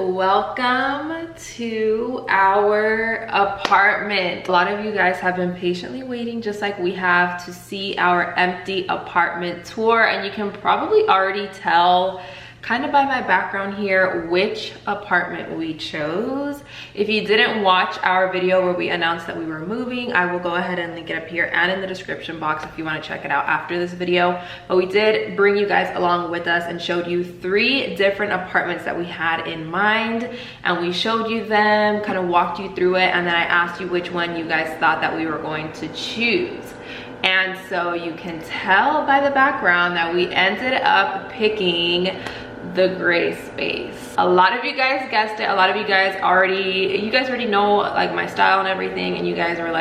welcome to our apartment. A lot of you guys have been patiently waiting, just like we have, to see our empty apartment tour, and you can probably already tell kind of by my background here which apartment we chose. If you didn't watch our video where we announced that we were moving, I will go ahead and link it up here and in the description box if you want to check it out after this video. But we did bring you guys along with us and showed you 3 different apartments that we had in mind, and we showed you them, kind of walked you through it, and then I asked you which one you guys thought that we were going to choose. And so you can tell by the background that we ended up picking the gray space. A lot of you guys guessed it. A lot of you guys already know like my style and everything, and you guys are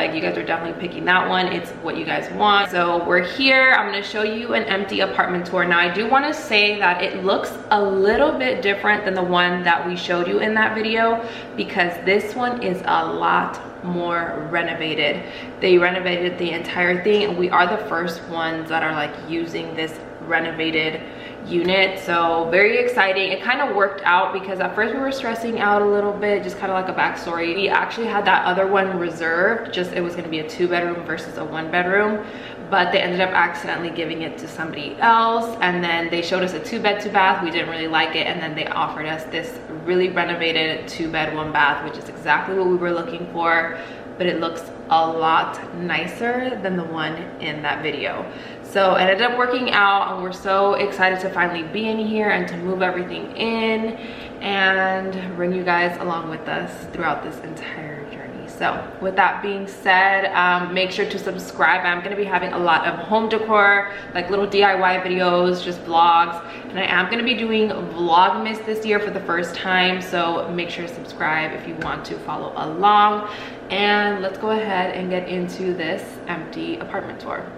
definitely picking that one. It's what you guys want. So we're here. I'm going to show you an empty apartment tour. Now I do want to say that it looks a little bit different than the one that we showed you in that video, because this one is a lot more renovated. They renovated the entire thing, and we are the first ones that are like using this renovated unit. So very exciting. It kind of worked out because at first we were stressing out a little bit, just kind of like a backstory. We actually had that other one reserved, just it was going to be a 2-bedroom versus a 1-bedroom, but they ended up accidentally giving it to somebody else, and then they showed us a 2-bed 2-bath. We didn't really like it, and then they offered us this really renovated 2-bed 1-bath, which is exactly what we were looking for, but it looks a lot nicer than the one in that video. So it ended up working out, and we're so excited to finally be in here and to move everything in and bring you guys along with us throughout this entire journey. So with that being said, make sure to subscribe. I'm going to be having a lot of home decor, like little DIY videos, just vlogs, and I am going to be doing Vlogmas this year for the first time, so make sure to subscribe if you want to follow along. And let's go ahead and get into this empty apartment tour.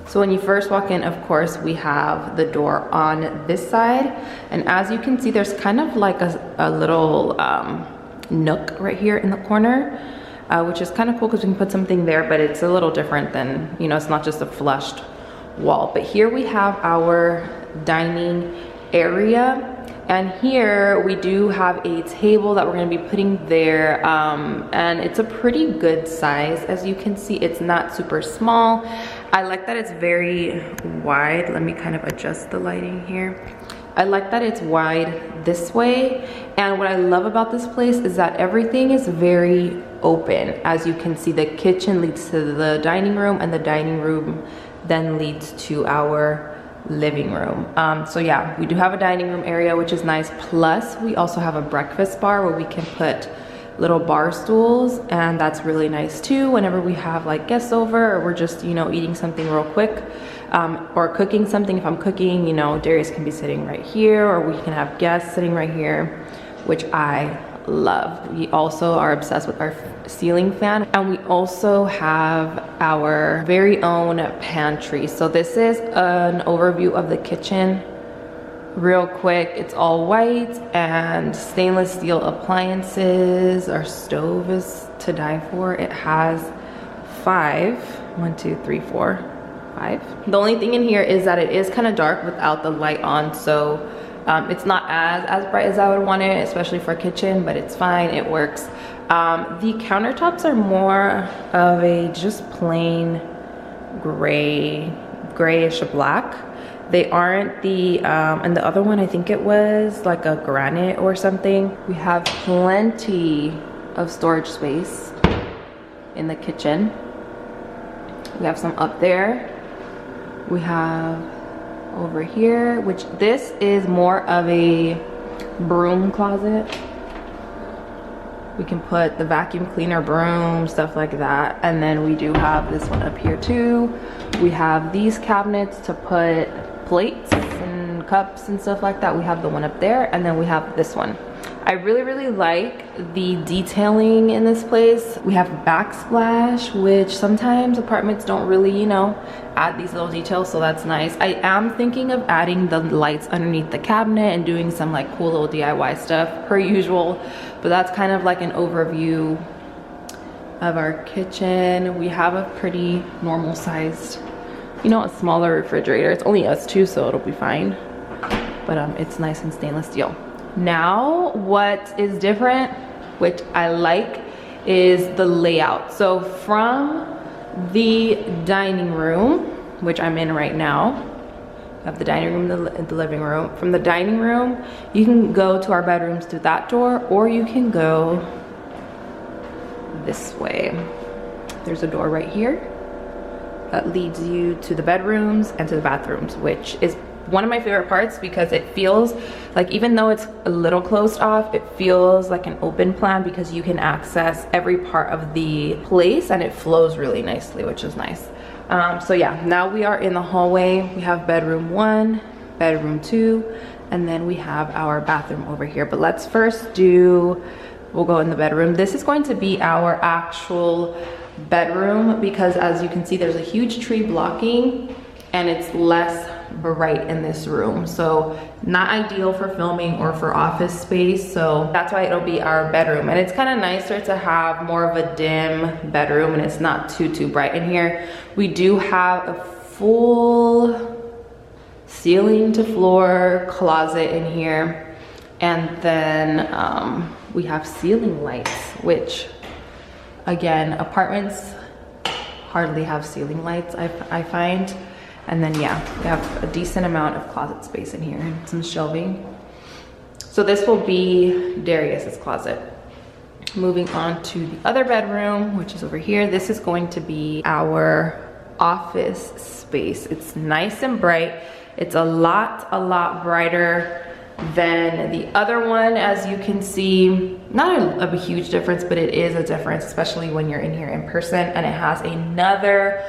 So when you first walk in, of course, we have the door on this side. And as you can see, there's kind of like a little nook right here in the corner, which is kind of cool because we can put something there, but it's a little different than, you know, it's not just a flushed wall. But here we have our dining area. And here we do have a table that we're going to be putting there, and it's a pretty good size. As you can see, it's not super small. I like that it's very wide. Let me kind of adjust the lighting here. I like that it's wide this way, and what I love about this place is that everything is very open. As you can see, the kitchen leads to the dining room, and the dining room then leads to our living room. So yeah, we do have a dining room area, which is nice. Plus we also have a breakfast bar where we can put little bar stools, and that's really nice too whenever we have like guests over, or we're just, you know, eating something real quick, or cooking something. If I'm cooking, you know, Darius can be sitting right here, or we can have guests sitting right here, which I love. We also are obsessed with our ceiling fan, and we also have our very own pantry. So this is an overview of the kitchen real quick. It's all white and stainless steel appliances. Our stove is to die for. It has 5. 1, 2, 3, 4, 5. The only thing in here is that it is kind of dark without the light on, so it's not as bright as I would want it, especially for a kitchen, but it's fine, it works. The countertops are more of a just plain grayish black. They aren't the and the other one, I think it was like a granite or something. We have plenty of storage space in the kitchen. We have some up there. We have over here, which this is more of a broom closet. We can put the vacuum cleaner, broom, stuff like that. And then we do have this one up here too. We have these cabinets to put plates and cups and stuff like that. We have the one up there, and then we have this one. I really like the detailing in this place. We have backsplash, which sometimes apartments don't really, you know, add these little details, so that's nice. I am thinking of adding the lights underneath the cabinet and doing some like cool little DIY stuff per usual, but that's kind of like an overview of our kitchen. We have a pretty normal sized, you know, a smaller refrigerator. It's only us two, so it'll be fine, but it's nice and stainless steel. Now what is different, which I like, is the layout. So from the dining room, which I'm in right now, I have the dining room and the living room. From the dining room, you can go to our bedrooms through that door, or you can go this way. There's a door right here that leads you to the bedrooms and to the bathrooms, which is one of my favorite parts because it feels like, even though it's a little closed off, it feels like an open plan because you can access every part of the place and it flows really nicely, which is nice. So yeah, now we are in the hallway. We have bedroom 1, bedroom 2, and then we have our bathroom over here. But let's first we'll go in the bedroom. This is going to be our actual bedroom because, as you can see, there's a huge tree blocking and it's less bright in this room, so not ideal for filming or for office space, so that's why it'll be our bedroom. And it's kind of nicer to have more of a dim bedroom and it's not too bright in here. We do have a full ceiling to floor closet in here, and then we have ceiling lights, which again, apartments hardly have ceiling lights, I find. And then yeah, we have a decent amount of closet space in here and some shelving. So this will be Darius's closet. Moving on to the other bedroom, which is over here. This is going to be our office space. It's nice and bright. It's a lot brighter than the other one, as you can see. Not a huge difference, but it is a difference, especially when you're in here in person. And it has another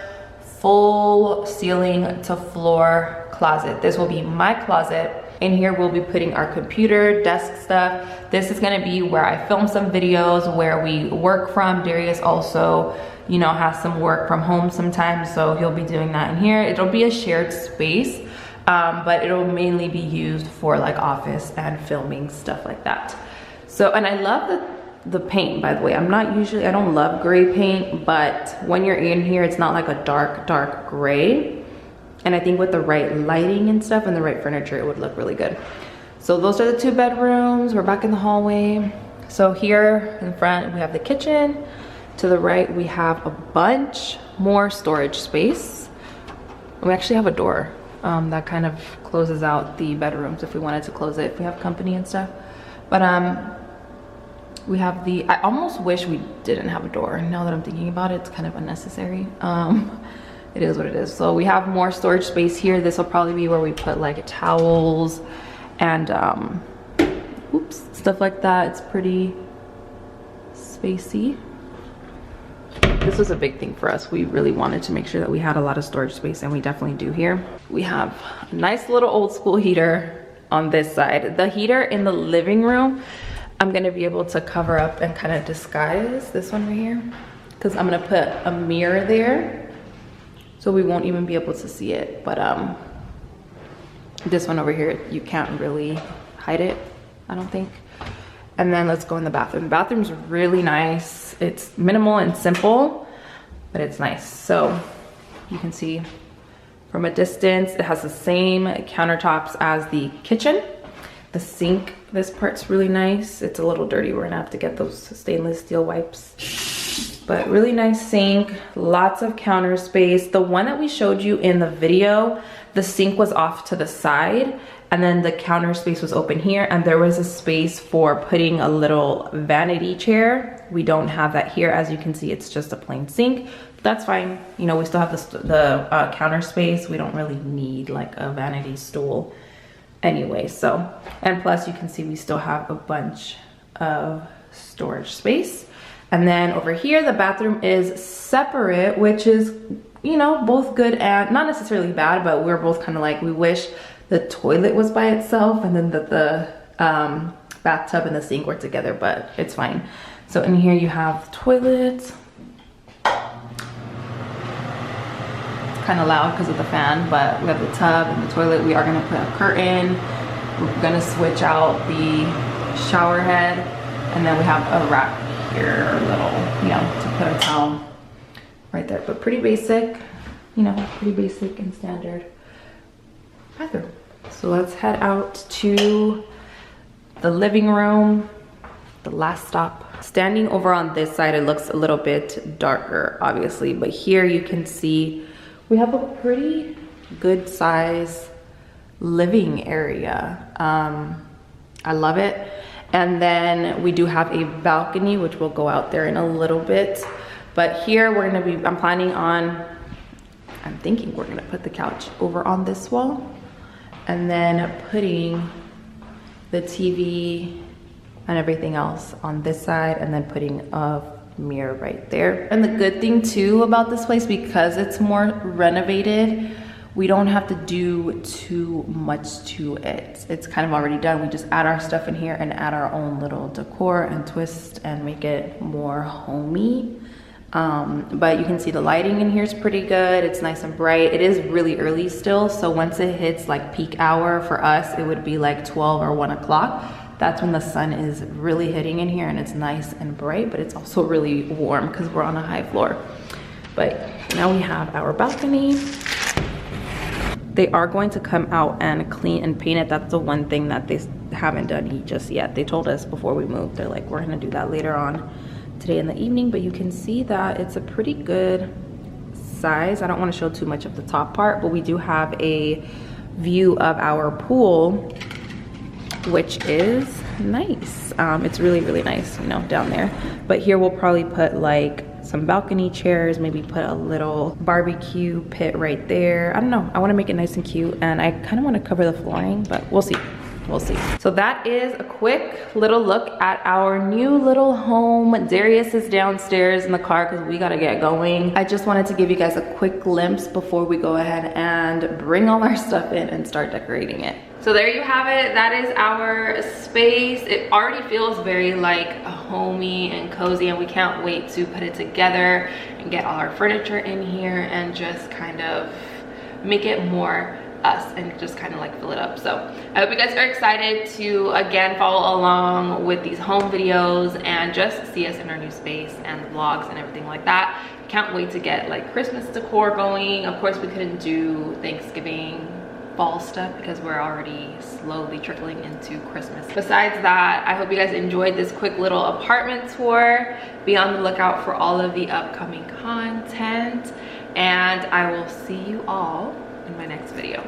full ceiling to floor closet. This will be my closet. In here we'll be putting our computer, desk stuff. This is gonna be where I film some videos, where we work from. Darius also, you know, has some work from home sometimes, so he'll be doing that in here. It'll be a shared space, but it'll mainly be used for like office and filming, stuff like that. So, and I love the paint, by the way. I don't love gray paint, but when you're in here, it's not like a dark gray. And I think with the right lighting and stuff and the right furniture, it would look really good. So those are the 2 bedrooms. We're back in the hallway. So here in front, we have the kitchen. To the right, we have a bunch more storage space. We actually have a door that kind of closes out the bedrooms if we wanted to close it, if we have company and stuff. But we have I almost wish we didn't have a door. Now that I'm thinking about it, it's kind of unnecessary. It is what it is. So we have more storage space here. This will probably be where we put like towels and stuff like that. It's pretty spacey. This was a big thing for us. We really wanted to make sure that we had a lot of storage space, and we definitely do here. We have a nice little old school heater on this side. The heater in the living room, I'm gonna be able to cover up and kind of disguise this one right here, because I'm gonna put a mirror there so we won't even be able to see it. But this one over here, you can't really hide it, I don't think. And then let's go in the bathroom. The bathroom's really nice. It's minimal and simple, but it's nice. So you can see from a distance, it has the same countertops as the kitchen. The sink, this part's really nice. It's a little dirty. We're gonna have to get those stainless steel wipes. But really nice sink, lots of counter space. The one that we showed you in the video, the sink was off to the side, and then the counter space was open here, and there was a space for putting a little vanity chair. We don't have that here. As you can see, it's just a plain sink. That's fine. You know, we still have the counter space. We don't really need like a vanity stool anyway. So, and plus you can see we still have a bunch of storage space. And then over here, the bathroom is separate, which is, you know, both good and not necessarily bad, but we're both kind of like, we wish the toilet was by itself and then the bathtub and the sink were together, but it's fine. So in here you have toilets. Kind of loud because of the fan, but we have the tub and the toilet. We are going to put a curtain. We're going to switch out the shower head, and then we have a rack here, little, you know, to put a towel right there. But pretty basic, you know, pretty basic and standard bathroom. So let's head out to the living room, the last stop. Standing over on this side, it looks a little bit darker, obviously, but here you can see we have a pretty good size living area. I love it. And then we do have a balcony, which we'll go out there in a little bit. But here we're gonna be, I'm thinking we're gonna put the couch over on this wall and then putting the TV and everything else on this side, and then putting a mirror right there. And the good thing too about this place, because it's more renovated, we don't have to do too much to it. It's kind of already done. We just add our stuff in here and add our own little decor and twist and make it more homey. But you can see the lighting in here is pretty good. It's nice and bright. It is really early still, so once it hits like peak hour for us, it would be like 12 or 1 o'clock. That's when the sun is really hitting in here and it's nice and bright, but it's also really warm because we're on a high floor. But now we have our balcony. They are going to come out and clean and paint it. That's the one thing that they haven't done just yet. They told us before we moved, they're like, we're gonna do that later on today in the evening, but you can see that it's a pretty good size. I don't wanna show too much of the top part, but we do have a view of our pool, which is nice. It's really, really nice, you know, down there. But here we'll probably put like some balcony chairs, maybe put a little barbecue pit right there. I don't know, I wanna make it nice and cute, and I kinda wanna cover the flooring, but we'll see. We'll see. So that is a quick little look at our new little home. Darius is downstairs in the car because we gotta get going. I just wanted to give you guys a quick glimpse before we go ahead and bring all our stuff in and start decorating it. So there you have it. That is our space. It already feels very like homey and cozy, and we can't wait to put it together and get all our furniture in here and just kind of make it more us and just kind of like fill it up. So I hope you guys are excited to again follow along with these home videos and just see us in our new space and the vlogs and everything like that. Can't wait to get like Christmas decor going. Of course we couldn't do Thanksgiving fall stuff because we're already slowly trickling into Christmas. Besides that, I hope you guys enjoyed this quick little apartment tour. Be on the lookout for all of the upcoming content, and I will see you all in my next video.